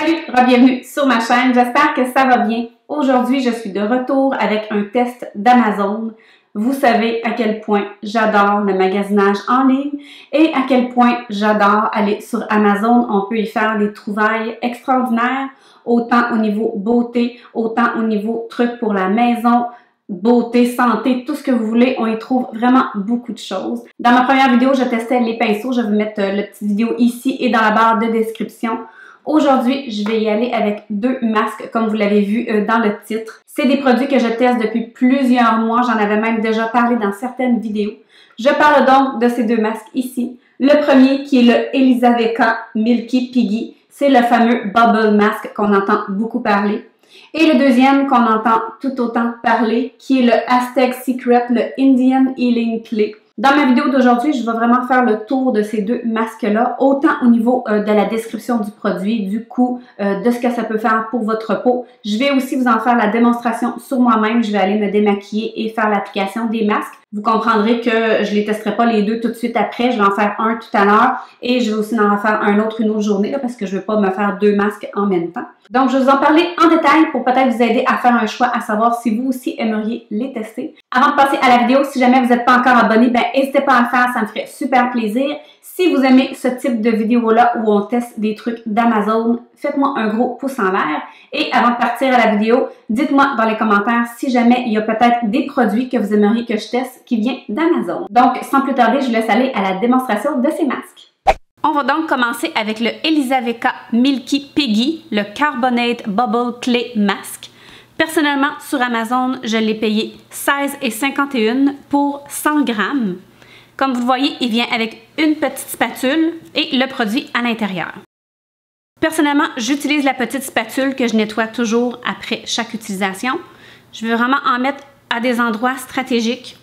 Salut, bienvenue sur ma chaîne, j'espère que ça va bien. Aujourd'hui, je suis de retour avec un test d'Amazon. Vous savez à quel point j'adore le magasinage en ligne et à quel point j'adore aller sur Amazon. On peut y faire des trouvailles extraordinaires, autant au niveau beauté, autant au niveau trucs pour la maison, beauté, santé, tout ce que vous voulez, on y trouve vraiment beaucoup de choses. Dans ma première vidéo, je testais les pinceaux, je vais vous mettre la petite vidéo ici et dans la barre de description. Aujourd'hui, je vais y aller avec deux masques, comme vous l'avez vu dans le titre. C'est des produits que je teste depuis plusieurs mois, j'en avais même déjà parlé dans certaines vidéos. Je parle donc de ces deux masques ici. Le premier qui est le Elizaveka Milky Piggy, c'est le fameux Bubble Mask qu'on entend beaucoup parler. Et le deuxième qu'on entend tout autant parler, qui est le Aztec Secret, le Indian Healing Clay. Dans ma vidéo d'aujourd'hui, je vais vraiment faire le tour de ces deux masques-là, autant au niveau de la description du produit, du coût, de ce que ça peut faire pour votre peau. Je vais aussi vous en faire la démonstration sur moi-même. Je vais aller me démaquiller et faire l'application des masques. Vous comprendrez que je ne les testerai pas les deux tout de suite après. Je vais en faire un tout à l'heure et je vais aussi en faire un autre une autre journée là, parce que je ne veux pas me faire deux masques en même temps. Donc, je vais vous en parler en détail pour peut-être vous aider à faire un choix, à savoir si vous aussi aimeriez les tester. Avant de passer à la vidéo, si jamais vous n'êtes pas encore abonné, n'hésitez pas à le faire, ça me ferait super plaisir. Si vous aimez ce type de vidéo-là où on teste des trucs d'Amazon, faites-moi un gros pouce en l'air. Et avant de partir à la vidéo, dites-moi dans les commentaires si jamais il y a peut-être des produits que vous aimeriez que je teste qui viennent d'Amazon. Donc, sans plus tarder, je vous laisse aller à la démonstration de ces masques. On va donc commencer avec le Elizaveka Milky Piggy, le Carbonate Bubble Clay Mask. Personnellement, sur Amazon, je l'ai payé 16,51 pour 100 grammes. Comme vous le voyez, il vient avec une petite spatule et le produit à l'intérieur. Personnellement, j'utilise la petite spatule que je nettoie toujours après chaque utilisation. Je vais vraiment en mettre à des endroits stratégiques.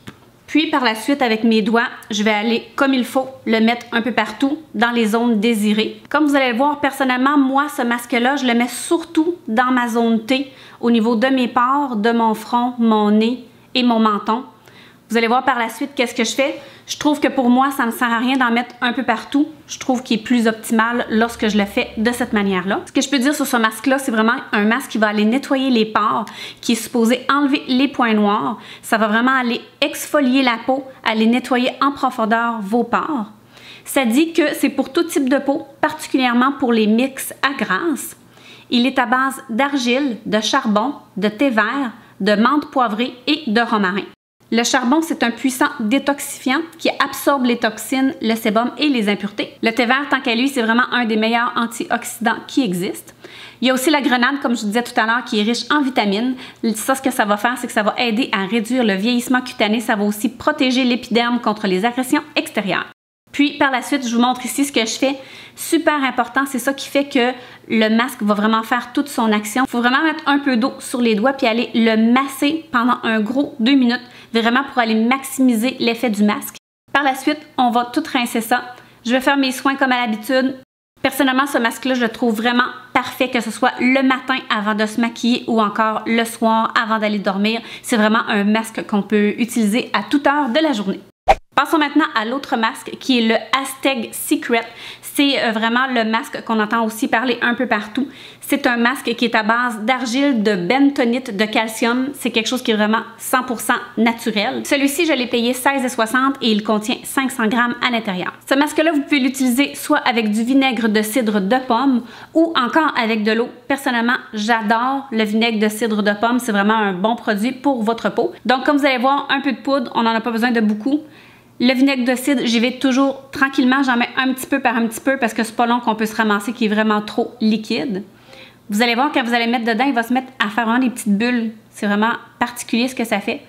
Puis par la suite, avec mes doigts, je vais aller comme il faut le mettre un peu partout dans les zones désirées. Comme vous allez le voir, personnellement, moi, ce masque-là, je le mets surtout dans ma zone T, au niveau de mes pores, de mon front, mon nez et mon menton. Vous allez voir par la suite qu'est-ce que je fais. Je trouve que pour moi, ça ne sert à rien d'en mettre un peu partout. Je trouve qu'il est plus optimal lorsque je le fais de cette manière-là. Ce que je peux dire sur ce masque-là, c'est vraiment un masque qui va aller nettoyer les pores, qui est supposé enlever les points noirs. Ça va vraiment aller exfolier la peau, aller nettoyer en profondeur vos pores. Ça dit que c'est pour tout type de peau, particulièrement pour les mix à grasse. Il est à base d'argile, de charbon, de thé vert, de menthe poivrée et de romarin. Le charbon, c'est un puissant détoxifiant qui absorbe les toxines, le sébum et les impuretés. Le thé vert, tant qu'à lui, c'est vraiment un des meilleurs antioxydants qui existent. Il y a aussi la grenade, comme je vous disais tout à l'heure, qui est riche en vitamines. Ça, ce que ça va faire, c'est que ça va aider à réduire le vieillissement cutané. Ça va aussi protéger l'épiderme contre les agressions extérieures. Puis, par la suite, je vous montre ici ce que je fais. Super important, c'est ça qui fait que le masque va vraiment faire toute son action. Il faut vraiment mettre un peu d'eau sur les doigts puis aller le masser pendant un gros 2 minutes, vraiment pour aller maximiser l'effet du masque. Par la suite, on va tout rincer ça. Je vais faire mes soins comme à l'habitude. Personnellement, ce masque-là, je le trouve vraiment parfait, que ce soit le matin avant de se maquiller ou encore le soir avant d'aller dormir. C'est vraiment un masque qu'on peut utiliser à toute heure de la journée. Passons maintenant à l'autre masque qui est le Aztec Secret. C'est vraiment le masque qu'on entend aussi parler un peu partout. C'est un masque qui est à base d'argile, de bentonite, de calcium. C'est quelque chose qui est vraiment 100% naturel. Celui-ci, je l'ai payé 16,60 et il contient 500 grammes à l'intérieur. Ce masque-là, vous pouvez l'utiliser soit avec du vinaigre de cidre de pomme ou encore avec de l'eau. Personnellement, j'adore le vinaigre de cidre de pomme. C'est vraiment un bon produit pour votre peau. Donc, comme vous allez voir, un peu de poudre, on n'en a pas besoin de beaucoup. Le vinaigre de cidre, j'y vais toujours tranquillement, j'en mets un petit peu par un petit peu parce que c'est pas long qu'on peut se ramasser qui est vraiment trop liquide. Vous allez voir quand vous allez mettre dedans, il va se mettre à faire vraiment des petites bulles. C'est vraiment particulier ce que ça fait.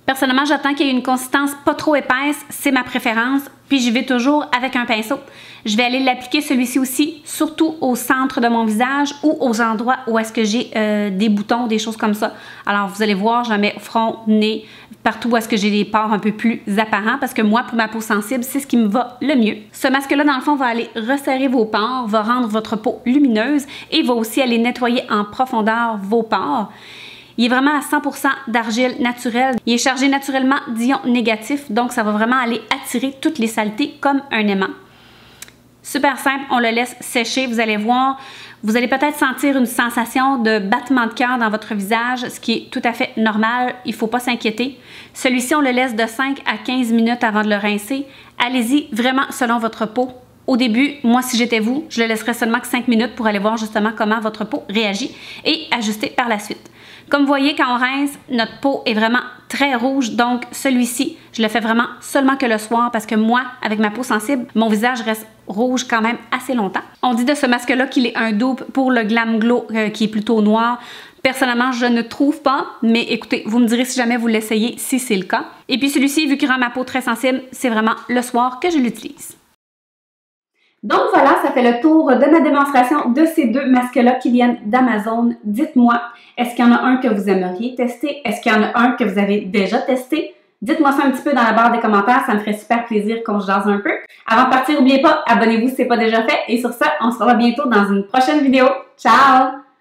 Personnellement, j'attends qu'il y ait une consistance pas trop épaisse, c'est ma préférence, puis j'y vais toujours avec un pinceau. Je vais aller l'appliquer celui-ci aussi, surtout au centre de mon visage ou aux endroits où est-ce que j'ai des boutons, des choses comme ça. Alors, vous allez voir, j'en mets front, nez, partout où est-ce que j'ai des pores un peu plus apparents, parce que moi, pour ma peau sensible, c'est ce qui me va le mieux. Ce masque-là, dans le fond, va aller resserrer vos pores, va rendre votre peau lumineuse et va aussi aller nettoyer en profondeur vos pores. Il est vraiment à 100% d'argile naturelle. Il est chargé naturellement d'ions négatifs, donc ça va vraiment aller attirer toutes les saletés comme un aimant. Super simple, on le laisse sécher, vous allez voir. Vous allez peut-être sentir une sensation de battement de cœur dans votre visage, ce qui est tout à fait normal, il ne faut pas s'inquiéter. Celui-ci, on le laisse de 5 à 15 minutes avant de le rincer. Allez-y vraiment selon votre peau. Au début, moi, si j'étais vous, je le laisserais seulement que 5 minutes pour aller voir justement comment votre peau réagit et ajuster par la suite. Comme vous voyez, quand on rince, notre peau est vraiment très rouge, donc celui-ci, je le fais vraiment seulement que le soir parce que moi, avec ma peau sensible, mon visage reste rouge quand même assez longtemps. On dit de ce masque-là qu'il est un dupe pour le Glam Glow qui est plutôt noir. Personnellement, je ne trouve pas, mais écoutez, vous me direz si jamais vous l'essayez, si c'est le cas. Et puis celui-ci, vu qu'il rend ma peau très sensible, c'est vraiment le soir que je l'utilise. Donc voilà, ça fait le tour de ma démonstration de ces deux masques-là qui viennent d'Amazon. Dites-moi, est-ce qu'il y en a un que vous aimeriez tester? Est-ce qu'il y en a un que vous avez déjà testé? Dites-moi ça un petit peu dans la barre des commentaires, ça me ferait super plaisir qu'on se jase un peu. Avant de partir, n'oubliez pas, abonnez-vous si ce n'est pas déjà fait. Et sur ça, on se revoit bientôt dans une prochaine vidéo. Ciao!